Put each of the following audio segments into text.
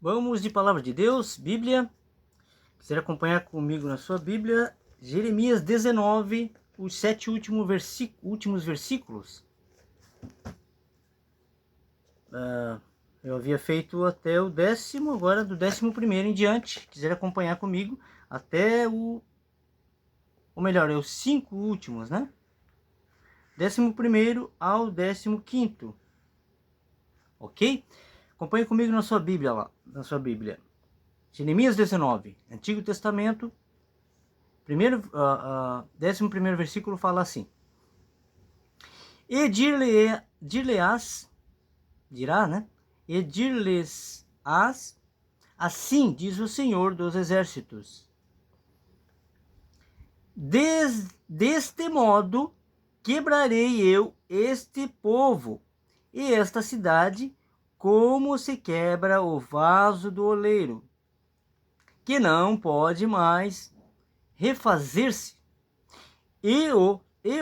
Vamos de Palavra de Deus, Bíblia. Quiser acompanhar comigo na sua Bíblia, Jeremias 19, os 7 últimos versículos. Eu havia feito até o 10º, agora do 11º em diante. Quiser acompanhar comigo até ou melhor, é os 5 últimos, né? 11º ao 15º. Ok? Acompanhe comigo na sua Bíblia lá, na sua Bíblia. Jeremias 19, Antigo Testamento, 11º versículo fala assim: E dir-lhe-ás, dirá, né? E dir-lhes-ás, assim diz o Senhor dos Exércitos: Deste modo quebrarei eu este povo e esta cidade, como se quebra o vaso do oleiro, que não pode mais refazer-se, e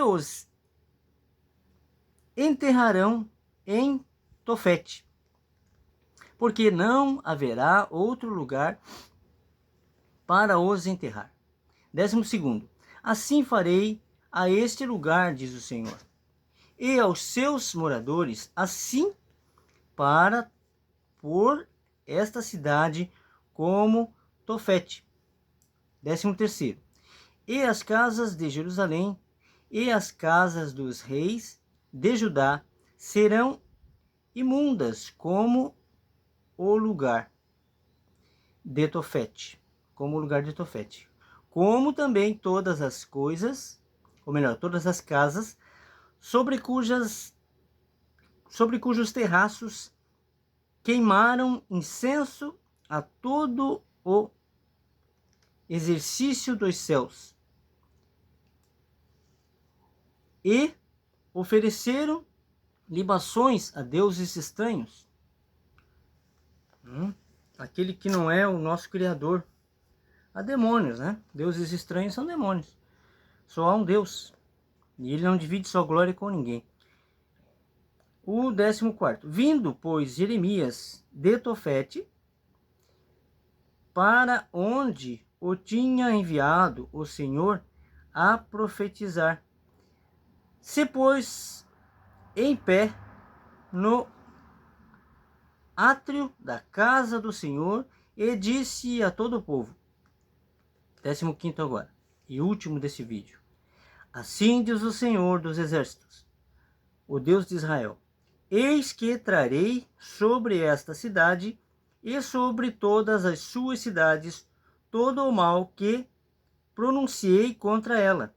os enterrarão em Tofete, porque não haverá outro lugar para os enterrar. 12º. Assim farei a este lugar, diz o Senhor, e aos seus moradores, assim para pôr esta cidade como Tofete. 13º. E as casas de Jerusalém e as casas dos reis de Judá serão imundas como o lugar de Tofete, como também todas as coisas, ou melhor, todas as casas sobre cujos terraços queimaram incenso a todo o exercício dos céus e ofereceram libações a deuses estranhos, aquele que não é o nosso Criador, a demônios, né? Deuses estranhos são demônios. Só há um Deus e ele não divide sua glória com ninguém. O 14º. Vindo, pois, Jeremias de Tofete, para onde o tinha enviado o Senhor a profetizar, se pôs em pé no átrio da casa do Senhor e disse a todo o povo. 15º agora, e último desse vídeo. Assim diz o Senhor dos Exércitos, o Deus de Israel: Eis que trarei sobre esta cidade e sobre todas as suas cidades todo o mal que pronunciei contra ela,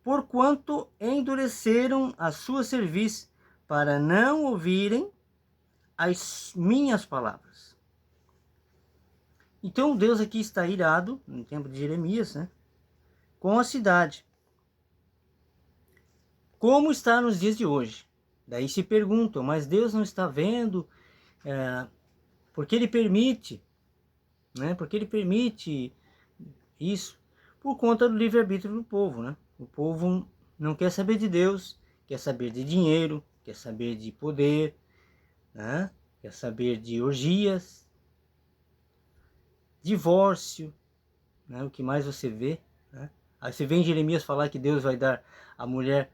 porquanto endureceram a sua cerviz para não ouvirem as minhas palavras. Então Deus aqui está irado, no tempo de Jeremias, né, com a cidade. Como está nos dias de hoje? Daí se perguntam, mas Deus não está vendo? Porque Ele permite, né? Porque Ele permite isso? Por conta do livre-arbítrio do povo, né? O povo não quer saber de Deus, quer saber de dinheiro, quer saber de poder, né? Quer saber de orgias, divórcio, né? O que mais você vê, né? Aí você vê em Jeremias falar que Deus vai dar a mulher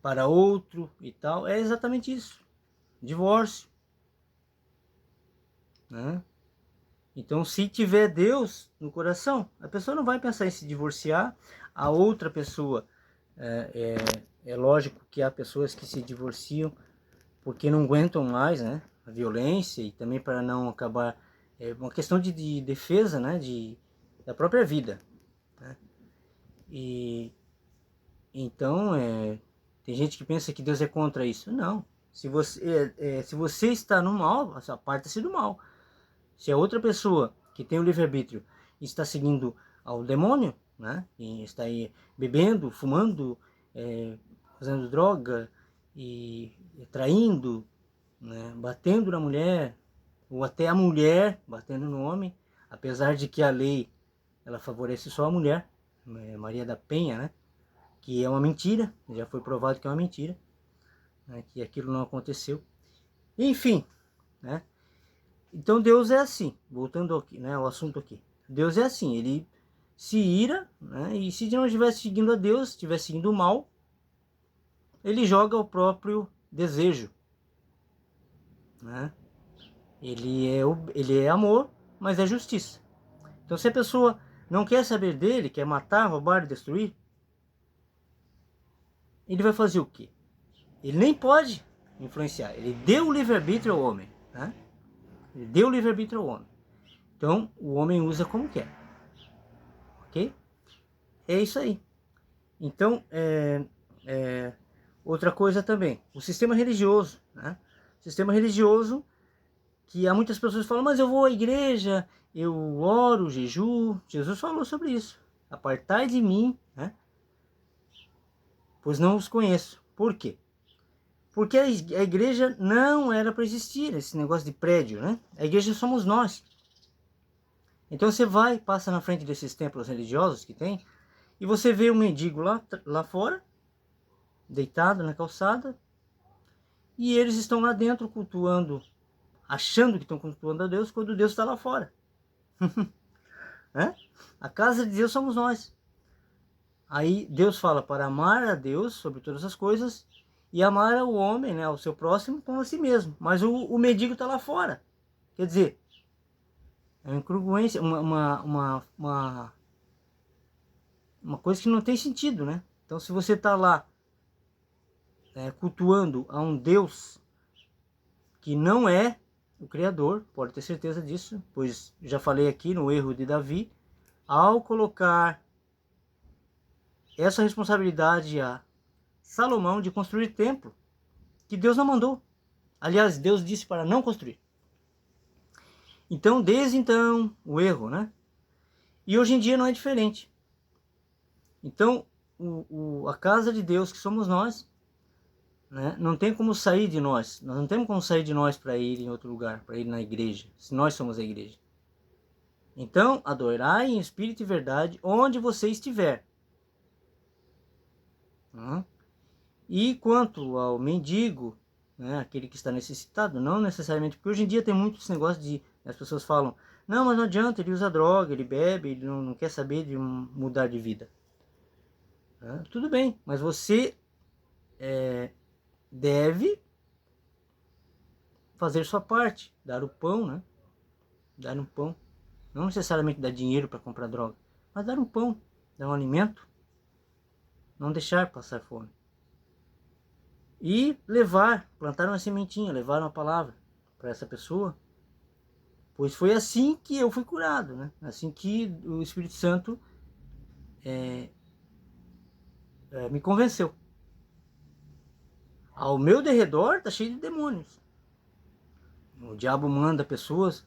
para outro e tal. É exatamente isso. Divórcio, né? Então, se tiver Deus no coração, a pessoa não vai pensar em se divorciar. A outra pessoa, é lógico que há pessoas que se divorciam porque não aguentam mais, né, a violência, e também para não acabar, é uma questão de defesa, né, da própria vida, né? E então tem gente que pensa que Deus é contra isso. Não. Se você está no mal, aparta-se do mal. Se a outra pessoa que tem o livre-arbítrio está seguindo ao demônio, né, e está aí bebendo, fumando, fazendo droga e traindo, né, batendo na mulher, ou até a mulher batendo no homem, apesar de que a lei ela favorece só a mulher, Maria da Penha, né, que é uma mentira, já foi provado que é uma mentira, né, que aquilo não aconteceu. Enfim, né, Então Deus é assim, voltando aqui, né, ao assunto aqui. Deus é assim, ele se ira, né, e se não estivesse seguindo a Deus, estivesse seguindo o mal, ele joga o próprio desejo, né? Ele é amor, mas é justiça. Então se a pessoa não quer saber dele, quer matar, roubar e destruir, ele vai fazer o quê? Ele nem pode influenciar. Ele deu o livre-arbítrio ao homem, né? Ele deu o livre-arbítrio ao homem. Então o homem usa como quer, ok? É isso aí. Então, outra coisa também, o sistema religioso, né? O sistema religioso, que há muitas pessoas que falam, mas eu vou à igreja, eu oro, jejuo. Jesus falou sobre isso. Apartai de mim, né? Pois não os conheço. Por quê? Porque a igreja não era para existir, esse negócio de prédio, né? A igreja somos nós. Então você vai, passa na frente desses templos religiosos que tem, e você vê um mendigo lá fora, deitado na calçada, e eles estão lá dentro cultuando, achando que estão cultuando a Deus, quando Deus está lá fora. Né? A casa de Deus somos nós. Aí Deus fala para amar a Deus sobre todas as coisas e amar o homem, né, o seu próximo, como a si mesmo. Mas o mendigo está lá fora. Quer dizer, é uma incongruência, uma coisa que não tem sentido, né? Então, se você está lá cultuando a um Deus que não é o Criador, pode ter certeza disso, pois já falei aqui no erro de Davi, ao colocar essa responsabilidade a Salomão de construir templo, que Deus não mandou. Aliás, Deus disse para não construir. Então, desde então, o erro, né? E hoje em dia não é diferente. Então, a casa de Deus, que somos nós, né, não tem como sair de nós. Nós não temos como sair de nós para ir em outro lugar, para ir na igreja, se nós somos a igreja. Então, adorai em espírito e verdade onde você estiver. E quanto ao mendigo, né, aquele que está necessitado, não necessariamente, porque hoje em dia tem muitos negócios de, as pessoas falam, não, mas não adianta, ele usa droga, ele bebe, ele não quer saber de mudar de vida. Tudo bem, mas você deve fazer sua parte, dar o pão, né? Dar um pão. Não necessariamente dar dinheiro para comprar droga, mas dar um pão, dar um alimento, não deixar passar fome. E plantar uma sementinha, levar uma palavra para essa pessoa, pois foi assim que eu fui curado, né? Assim que o Espírito Santo me convenceu. Ao meu derredor está cheio de demônios. O diabo manda pessoas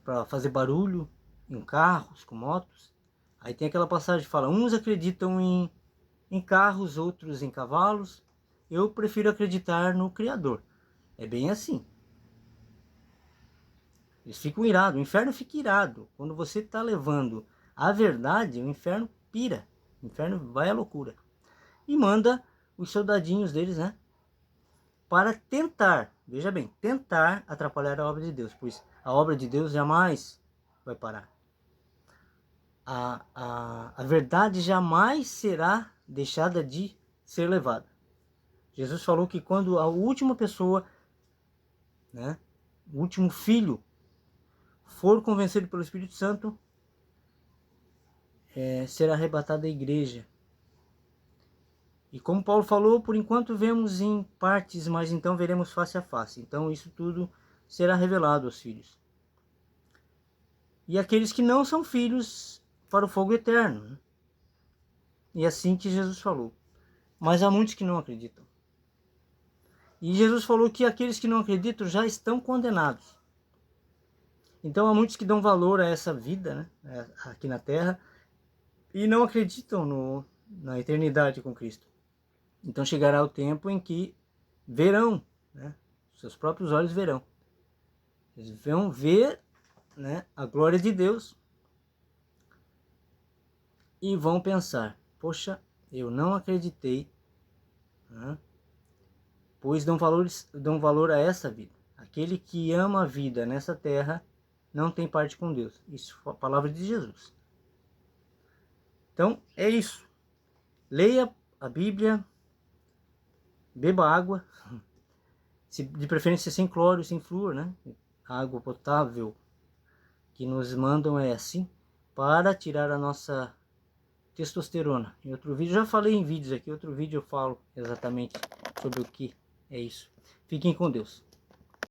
para fazer barulho em carros, com motos. Aí tem aquela passagem que fala, uns acreditam em carros, outros em cavalos. Eu prefiro acreditar no Criador. É bem assim. Eles ficam irados, o inferno fica irado. Quando você está levando a verdade, o inferno pira. O inferno vai à loucura. E manda os soldadinhos deles, né? Para tentar, veja bem, tentar atrapalhar a obra de Deus. Pois a obra de Deus jamais vai parar. A verdade jamais será deixada de ser levada. Jesus falou que quando a última pessoa, né, o último filho, for convencido pelo Espírito Santo, será arrebatada a igreja. E como Paulo falou, por enquanto vemos em partes, mas então veremos face a face. Então isso tudo será revelado aos filhos. E aqueles que não são filhos para o fogo eterno. Né? E assim que Jesus falou. Mas há muitos que não acreditam. E Jesus falou que aqueles que não acreditam já estão condenados. Então há muitos que dão valor a essa vida, né, aqui na Terra, e não acreditam na eternidade com Cristo. Então chegará o tempo em que verão, né, seus próprios olhos verão. Eles vão ver, né, a glória de Deus e vão pensar, poxa, eu não acreditei, né, pois dão valor a essa vida, aquele que ama a vida nessa terra não tem parte com Deus. Isso é a palavra de Jesus. Então, é isso. Leia a Bíblia, beba água, de preferência sem cloro, sem flúor, né? A água potável que nos mandam é assim, para tirar a nossa testosterona. Em outro vídeo, já falei em vídeos aqui, outro vídeo eu falo exatamente sobre o que é isso. Fiquem com Deus.